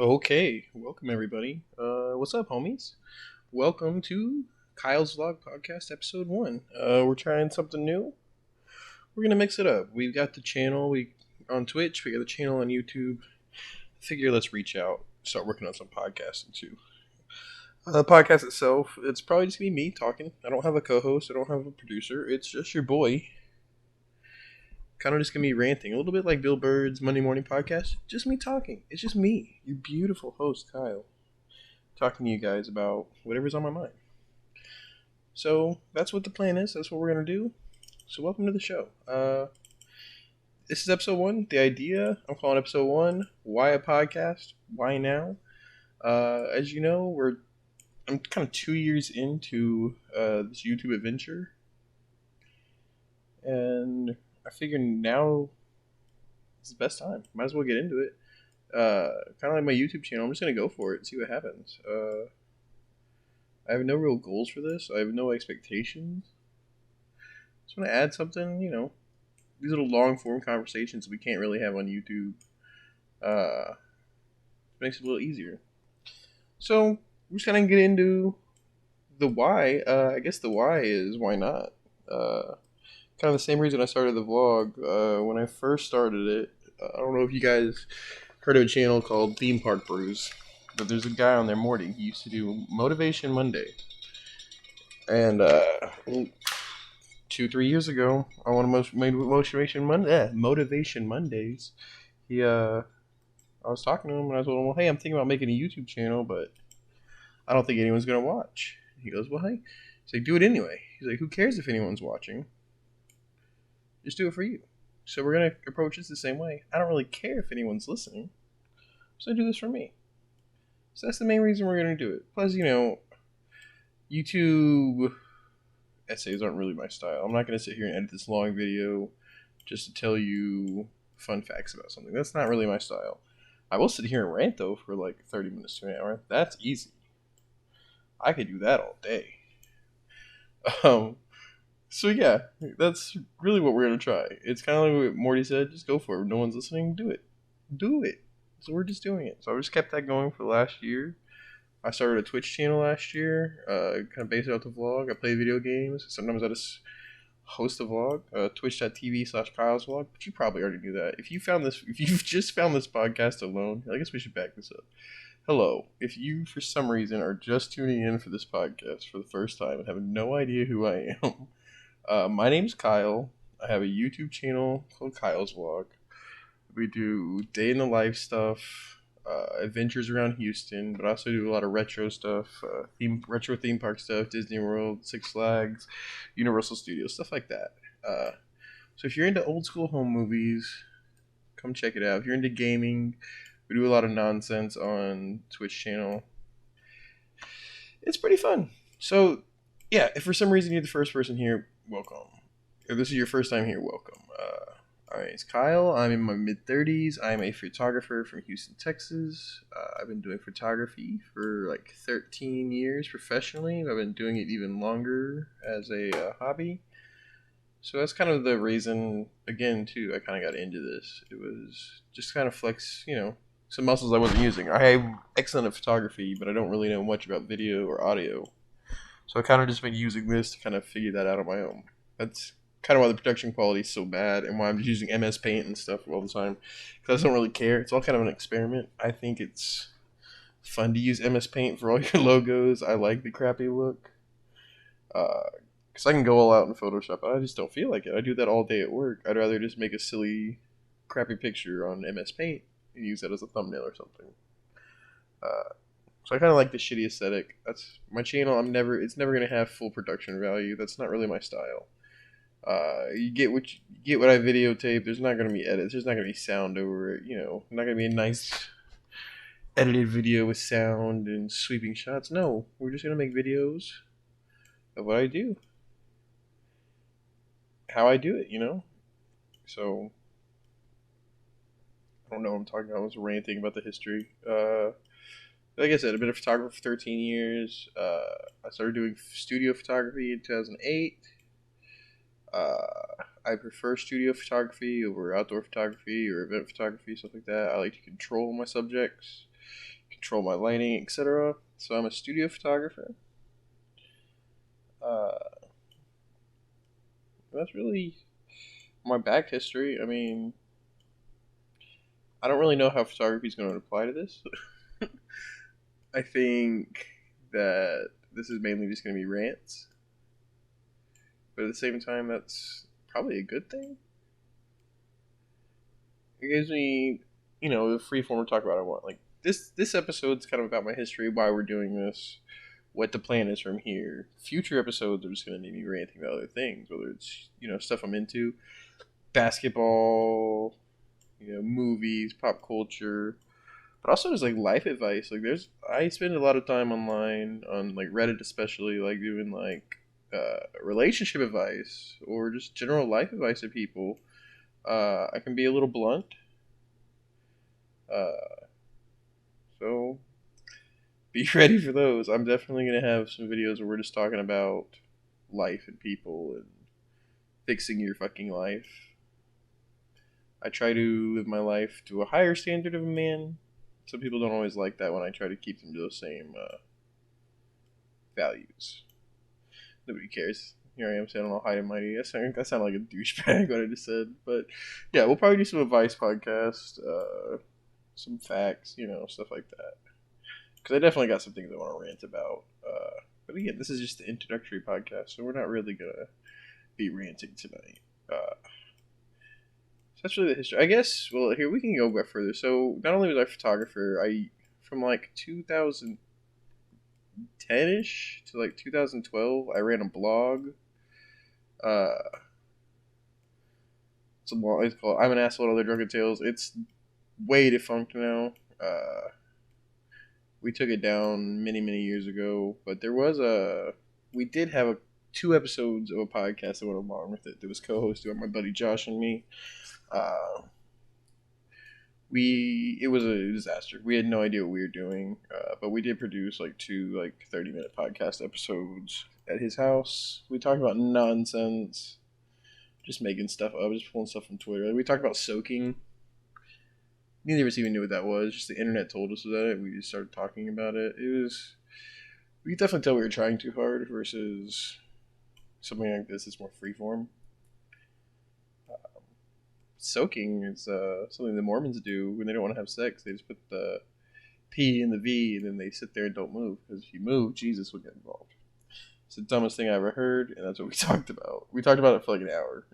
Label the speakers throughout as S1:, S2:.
S1: Okay, welcome everybody. What's up, homies? Welcome to Kyle's Vlog Podcast, Episode One. We're trying something new. We're gonna mix it up. We've got the channel on Twitch. We got the channel on YouTube. Figure let's reach out, start working on some podcasting too. The podcast itself, it's probably just gonna be me talking. I don't have a co-host. I don't have a producer. It's just your boy. Kind of just gonna be ranting, a little bit like Bill Bird's Monday Morning Podcast. Just me talking. It's just me, your beautiful host, Kyle, talking to you guys about whatever's on my mind. So that's what the plan is. That's what we're gonna do. So welcome to the show. This is episode one. The idea I'm calling episode one. Why a podcast? Why now? As you know, I'm kind of 2 years into this YouTube adventure, and I figure now is the best time. Might as well get into it. Kind of like my YouTube channel. I'm just gonna go for it and see what happens. I have no real goals for this. I have no expectations. Just want to add something, these little long form conversations we can't really have on YouTube. Makes it a little easier. So we're just gonna get into the why. I guess the why is why not. Kind of the same reason I started the vlog. When I first started it, I don't know if you guys heard of a channel called Theme Park Brews, but there's a guy on there, Morty. He used to do Motivation Monday, and 2-3 years ago, on one of Motivation Mondays, I was talking to him and I told him, well, hey, I'm thinking about making a YouTube channel, but I don't think anyone's gonna watch. He goes, well, hey, he's like, do it anyway. He's like, who cares if anyone's watching? Just do it for you. So we're gonna approach this the same way. I don't really care if anyone's listening, so I do this for me. So that's the main reason we're gonna do it. Plus, YouTube essays aren't really my style. I'm not going to sit here and edit this long video just to tell you fun facts about something. That's not really my style. I will sit here and rant, though, for like 30 minutes to an hour. That's easy. I could do that all day. So yeah, that's really what we're going to try. It's kind of like what Morty said, just go for it. No one's listening, do it. Do it. So we're just doing it. So I just kept that going for the last year. I started a Twitch channel last year, kind of based out the vlog. I play video games. Sometimes I just host a vlog, twitch.tv/Kyle's vlog. But you probably already knew that. If you've just found this podcast alone, I guess we should back this up. Hello. If you, for some reason, are just tuning in for this podcast for the first time and have no idea who I am, my name's Kyle. I have a YouTube channel called Kyle's Vlog. We do day in the life stuff, adventures around Houston, but I also do a lot of retro stuff, retro theme park stuff, Disney World, Six Flags, Universal Studios, stuff like that. So if you're into old school home movies, come check it out. If you're into gaming, we do a lot of nonsense on Twitch channel. It's pretty fun. So yeah, if for some reason you're the first person here, welcome. If this is your first time here, welcome. My name's Kyle. I'm in my mid-30s. I'm a photographer from Houston, Texas. I've been doing photography for like 13 years professionally. I've been doing it even longer as a hobby. So that's kind of the reason, again, too, I kind of got into this. It was just kind of flex, some muscles I wasn't using. I am excellent at photography, but I don't really know much about video or audio. So I kind of just been using this to kind of figure that out on my own. That's kind of why the production quality is so bad and why I'm just using MS Paint and stuff all the time, because I don't really care. It's all kind of an experiment. I think it's fun to use MS Paint for all your logos. I like the crappy look, because I can go all out in Photoshop, but I just don't feel like it. I do that all day at work. I'd rather just make a silly, crappy picture on MS Paint and use that as a thumbnail or something. So I kind of like the shitty aesthetic. That's my channel. It's never gonna have full production value. That's not really my style. You get what I videotape. There's not gonna be edits. There's not gonna be sound over it. Not gonna be a nice edited video with sound and sweeping shots. No, we're just gonna make videos of what I do, how I do it. So I don't know what I'm talking about. I was ranting about the history. Like I said, I've been a photographer for 13 years. I started doing studio photography in 2008. I prefer studio photography over outdoor photography or event photography, stuff like that. I like to control my subjects. control my lighting, etc. So I'm a studio photographer. That's really my back history. I mean, I don't really know how photography is going to apply to this. I think that this is mainly just going to be rants. But at the same time, that's probably a good thing. It gives me, the free form to talk about what I want. Like, this episode's kind of about my history, why we're doing this, what the plan is from here. Future episodes are just going to need me ranting about other things, whether it's, stuff I'm into, basketball, movies, pop culture, but also just like life advice. Like I spend a lot of time online on like Reddit, especially like doing like relationship advice or just general life advice to people. I can be a little blunt, uh, so be ready for those. I'm definitely gonna have some videos where we're just talking about life and people and fixing your fucking life. I try to live my life to a higher standard of a man. Some people don't always like that when I try to keep them to those same values. Nobody cares. Here I am saying all high and mighty. I sound like a douchebag what I just said. But yeah, we'll probably do some advice podcast, some facts, stuff like that. Because I definitely got some things I want to rant about. But again, this is just the introductory podcast, so we're not really going to be ranting tonight. So that's really the history. I guess, well, here, we can go back further. So not only was I a photographer, from like 2010-ish to like 2012, I ran a blog. It's called I'm an Asshole and Other Drunken Tales. It's way defunct now. We took it down many, many years ago, but we did have 2 episodes of a podcast that went along with it. That was co-hosted by my buddy Josh and me. It was a disaster. We had no idea what we were doing, but we did produce like 2 30-minute podcast episodes at his house. We talked about nonsense, just making stuff up, just pulling stuff from Twitter. Like, we talked about soaking. Neither of us even knew what that was. Just the internet told us about it. We just started talking about it. We could definitely tell we were trying too hard versus something like this is more freeform. Soaking is something the Mormons do when they don't want to have sex. They just put the P in the V and then they sit there and don't move. Because if you move, Jesus will get involved. It's the dumbest thing I ever heard, and that's what we talked about. We talked about it for like an hour.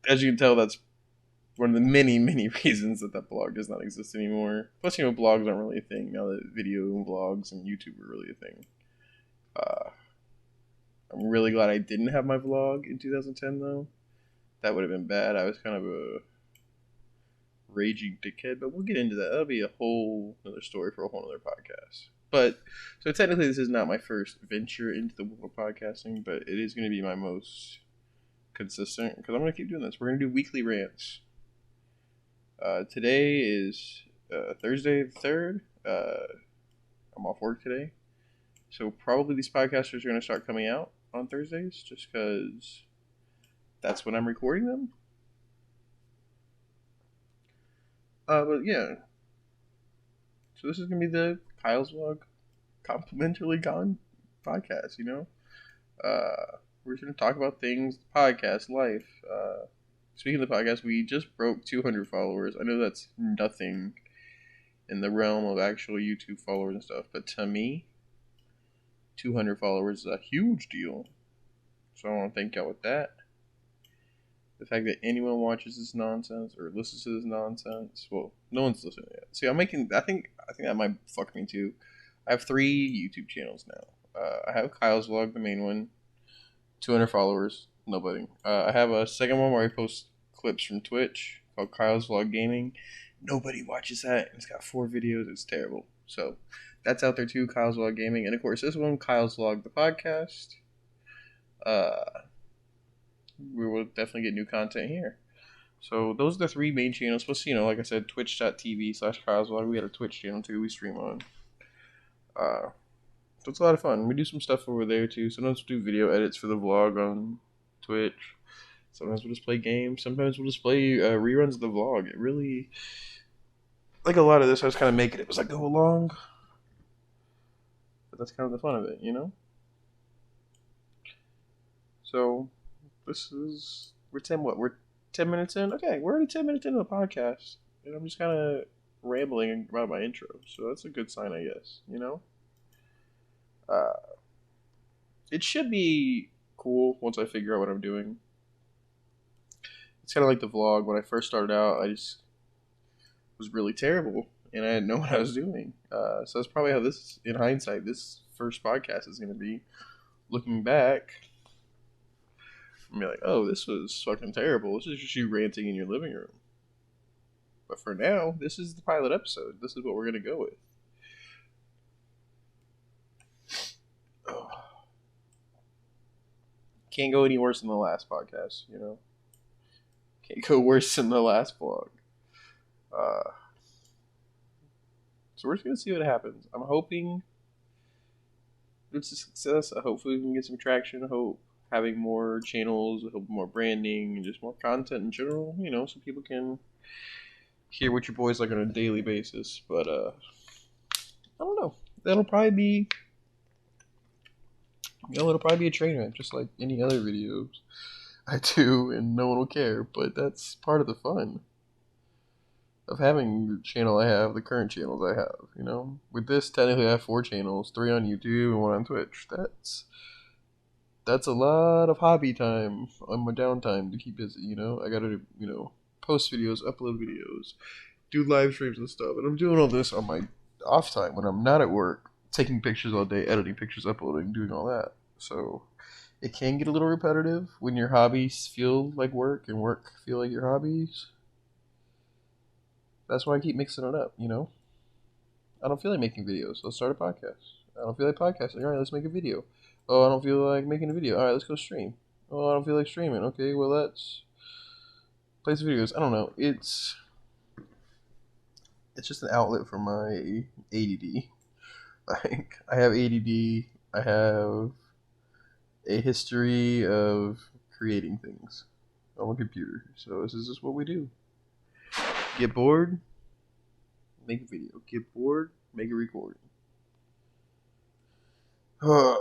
S1: As you can tell, that's one of the many, many reasons that blog does not exist anymore. Plus, blogs aren't really a thing now that video and vlogs and YouTube are really a thing. I'm really glad I didn't have my vlog in 2010, though. That would have been bad. I was kind of a raging dickhead, but we'll get into that. That'll be a whole other story for a whole other podcast. But, so technically this is not my first venture into the world of podcasting, but it is going to be my most consistent, because I'm going to keep doing this. We're going to do weekly rants. Today is Thursday the 3rd. I'm off work today. So probably these podcasters are going to start coming out on Thursdays, just because that's when I'm recording them. But yeah. So this is going to be the Kyle's Vlog complimentarily gone podcast, We're just going to talk about things, podcast, life. Speaking of the podcast, we just broke 200 followers. I know that's nothing in the realm of actual YouTube followers and stuff, but to me, 200 followers is a huge deal. So I want to thank y'all with that. The fact that anyone watches this nonsense or listens to this nonsense, well, no one's listening yet. See, I think that might fuck me too. I have 3 YouTube channels now. I have Kyle's Vlog, the main one, 200 followers, nobody. I have a second one where I post clips from Twitch called Kyle's Vlog Gaming. Nobody watches that. It's got 4 videos. It's terrible. So that's out there too, Kyle's Vlog Gaming. And of course, this one, Kyle's Vlog, the podcast. We will definitely get new content here. So those are the 3 main channels. Plus, like I said, twitch.tv/Kyle's Vlog. We got a Twitch channel too. We stream on. So it's a lot of fun. We do some stuff over there too. Sometimes we'll do video edits for the vlog on Twitch. Sometimes we'll just play games. Sometimes we'll just play reruns of the vlog. It really, like a lot of this, I was kind of making it as I go along. But that's kind of the fun of it, you know? So, we're 10 minutes in? Okay, we're already 10 minutes into the podcast. And I'm just kind of rambling about my intro. So that's a good sign, I guess, you know? Uh, it should be cool once I figure out what I'm doing. It's kind of like the vlog. When I first started out, I just was really terrible, and I didn't know what I was doing. So that's probably how this, in hindsight, this first podcast is going to be. Looking back, I'm like, oh, this was fucking terrible. This is just you ranting in your living room. But for now, this is the pilot episode. This is what we're going to go with. Oh. Can't go any worse than the last podcast, you know? Can't go worse than the last vlog. So we're just going to see what happens. I'm hoping it's a success. Hopefully we can get some traction. I hope having more channels, I hope more branding, and just more content in general, you know, so people can hear what your boy's like on a daily basis. But I don't know. It'll probably be a train wreck, just like any other videos I do, and no one will care. But that's part of the fun of having the channel I have, the current channels I have, you know? With this, technically I have 4 channels, 3 on YouTube and 1 on Twitch. That's a lot of hobby time on my downtime to keep busy, you know? I gotta, you know, post videos, upload videos, do live streams and stuff. And I'm doing all this on my off time when I'm not at work, taking pictures all day, editing pictures, uploading, doing all that. So it can get a little repetitive when your hobbies feel like work and work feel like your hobbies. That's why I keep mixing it up, you know? I don't feel like making videos. Let's start a podcast. I don't feel like podcasting. All right, let's make a video. Oh, I don't feel like making a video. All right, let's go stream. Oh, I don't feel like streaming. Okay, well, let's play some videos. I don't know. It's just an outlet for my ADD. Like, I have ADD. I have a history of creating things on my computer. So this is just what we do. Get bored, make a video. Get bored, make a recording. I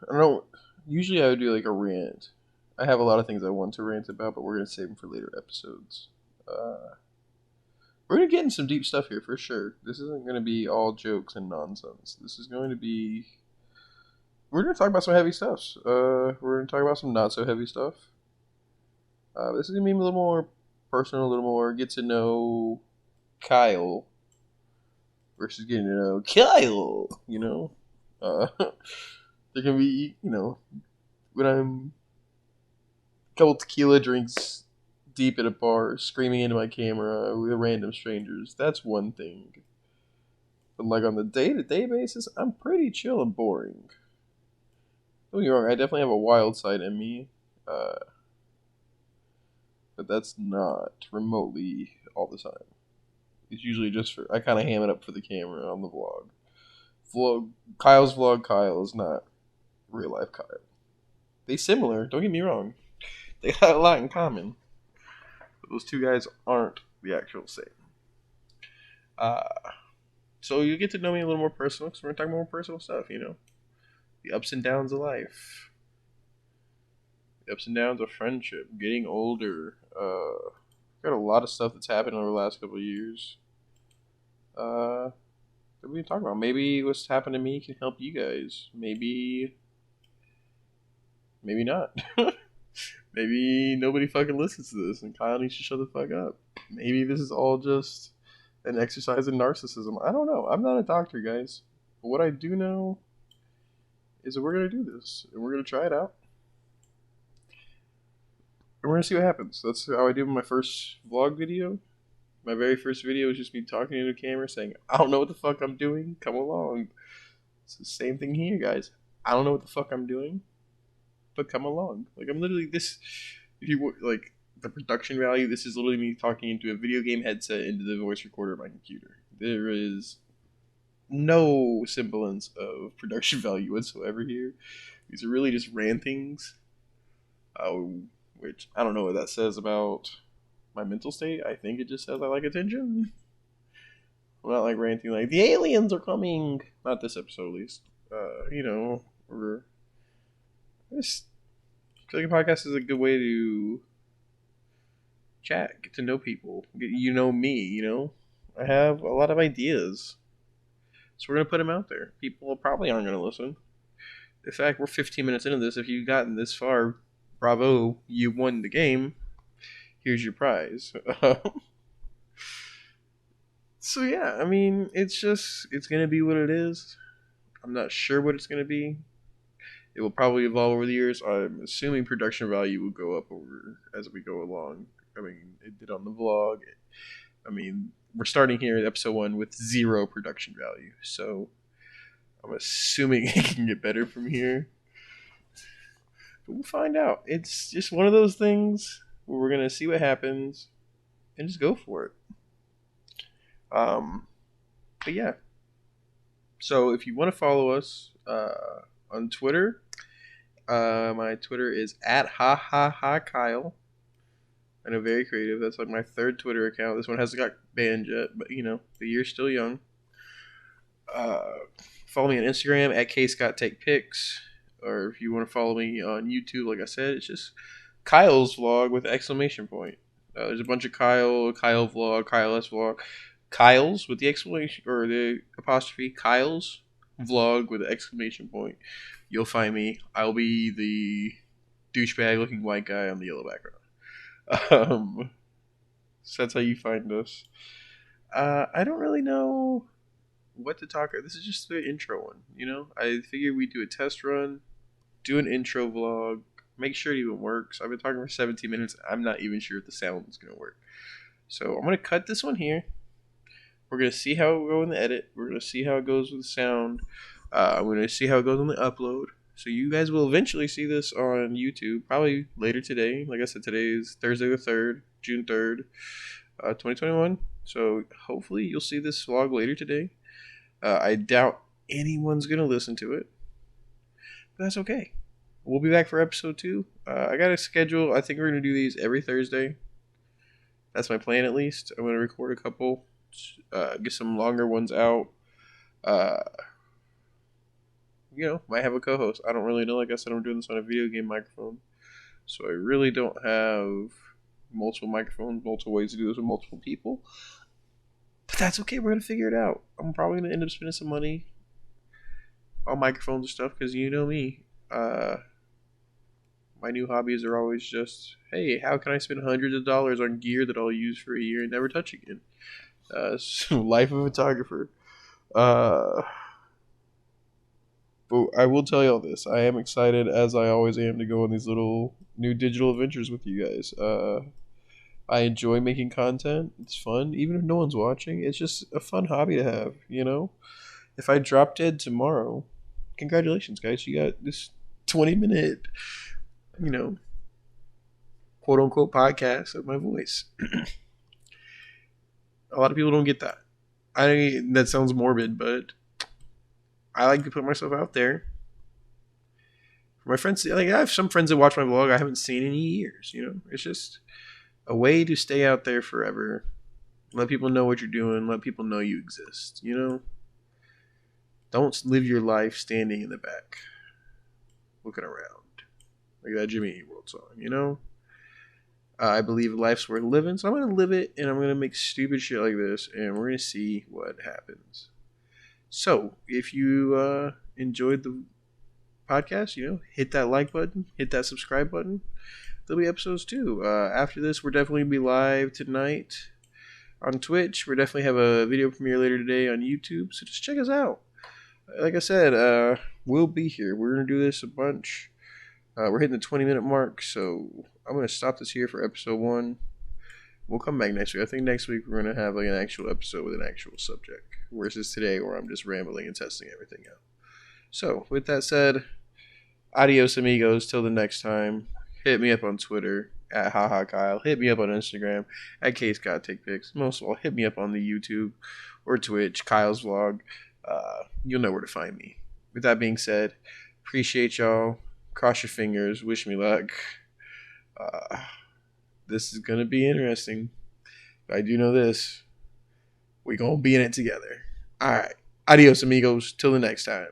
S1: don't know. Usually I would do like a rant. I have a lot of things I want to rant about, but we're going to save them for later episodes. We're going to get in some deep stuff here for sure. This isn't going to be all jokes and nonsense. This is going to be... We're going to talk about some heavy stuff. We're going to talk about some not so heavy stuff. This is going to be a little more personal, a little more get to know Kyle versus getting to know Kyle, you know? There can be, you know, when I'm a couple tequila drinks deep at a bar, screaming into my camera with random strangers. That's one thing. But like on the day-to-day basis, I'm pretty chill and boring. Don't get me wrong, I definitely have a wild side in me. But that's not remotely all the time. It's usually just for, I kind of ham it up for the camera on the vlog. Kyle's vlog Kyle is not real life Kyle. They similar, don't get me wrong. They got a lot in common. But those two guys aren't the actual same. So you get to know me a little more personal, because we're going to talk more personal stuff, you know? The ups and downs of life. The ups and downs of friendship. Getting older. Got a lot of stuff that's happened over the last couple of years. What are we talking about? Maybe what's happened to me can help you guys. Maybe not. Maybe nobody fucking listens to this and Kyle needs to shut the fuck up. Maybe this is all just an exercise in narcissism. I don't know. I'm not a doctor, guys. But what I do know is that we're going to do this. And we're going to try it out. And we're going to see what happens. That's how I did my first vlog video. My very first video was just me talking into the camera saying, I don't know what the fuck I'm doing. Come along. It's the same thing here, guys. I don't know what the fuck I'm doing. But come along. Like, I'm literally this... If you like the production value, this is literally me talking into a video game headset into the voice recorder of my computer. There is no semblance of production value whatsoever here. These are really just rantings, which I don't know what that says about my mental state. I think it just says I like attention. I'm not like ranting like the aliens are coming. Not this episode, at least. We're just I feel like a podcast is a good way to chat, get to know people, get me. I have a lot of ideas, so we're gonna put them out there. People probably aren't gonna listen. In fact, we're 15 minutes into this. If you've gotten this far, bravo, you won the game. Here's your prize. So yeah, I mean, it's gonna be what it is. I'm not sure what it's gonna be. It will probably evolve over the years. I'm assuming production value will go up over as we go along. I mean, it did on the vlog. I mean, we're starting here at episode 1 with 0 production value, so I'm assuming it can get better from here. But we'll find out. It's just one of those things where we're gonna see what happens and just go for it. But yeah. So if you want to follow us on Twitter, my Twitter is at Kyle. I know, very creative. That's like my 3rd Twitter account. This one hasn't got banned yet, but the year's still young. Follow me on Instagram at KScottTakePics, or if you want to follow me on YouTube, like I said, it's just Kyle's vlog with exclamation point. There's a bunch of Kyle vlog, Kyle S vlog, Kyle's with the exclamation or the apostrophe, Kyle's vlog with the exclamation point. You'll find me. I'll be the douchebag looking white guy on the yellow background. So that's how you find us. I don't really know what to talk about. This is just the intro one, I figured we'd do a test run, do an intro vlog, make sure it even works. I've been talking for 17 minutes. I'm not even sure if the sound is going to work. So I'm going to cut this one here. We're going to see how it will go in the edit. We're going to see how it goes with the sound. I'm going to see how it goes on the upload. So you guys will eventually see this on YouTube, probably later today. Like I said, today is Thursday the 3rd, June 3rd, 2021. So hopefully you'll see this vlog later today. I doubt anyone's going to listen to it, but that's okay. We'll be back for episode 2. I got a schedule. I think we're going to do these every Thursday. That's my plan, at least. I'm going to record a couple, get some longer ones out. Might have a co-host. I don't really know. Like I said, I'm doing this on a video game microphone, so I really don't have multiple microphones, multiple ways to do this with multiple people. But that's okay. We're going to figure it out. I'm probably going to end up spending some money on microphones and stuff because you know me. My new hobbies are always just, hey, how can I spend hundreds of dollars on gear that I'll use for a year and never touch again? So life of a photographer. But I will tell y'all this. I am excited, as I always am, to go on these little new digital adventures with you guys. I enjoy making content. It's fun. Even if no one's watching, it's just a fun hobby to have, If I drop dead tomorrow, congratulations, guys. You got this 20-minute, quote-unquote podcast of my voice. A lot of people don't get that. That sounds morbid, but I like to put myself out there. For my friends, I have some friends that watch my vlog I haven't seen in years. It's just a way to stay out there forever. Let people know what you're doing. Let people know you exist. Don't live your life standing in the back, looking around, like that Jimmy Eat World song. I believe life's worth living, so I'm gonna live it, and I'm gonna make stupid shit like this, and we're gonna see what happens. So, if you enjoyed the podcast, hit that like button, hit that subscribe button. There'll be episodes too. After this, we're definitely going to be live tonight on Twitch. We'll definitely have a video premiere later today on YouTube, so just check us out. Like I said, we'll be here. We're going to do this a bunch. We're hitting the 20-minute mark, so I'm going to stop this here for episode 1. We'll come back next week. I think next week we're going to have an actual episode with an actual subject, versus today where I'm just rambling and testing everything out. So, with that said, adios amigos. Till the next time. Hit me up on Twitter at Kyle. Hit me up on Instagram at KScottTakePics. Most of all, hit me up on the YouTube or Twitch, Kyle's vlog. You'll know where to find me. With that being said, appreciate y'all. Cross your fingers. Wish me luck. This is going to be interesting. I do know this. We're going to be in it together. All right. Adios, amigos. Till the next time.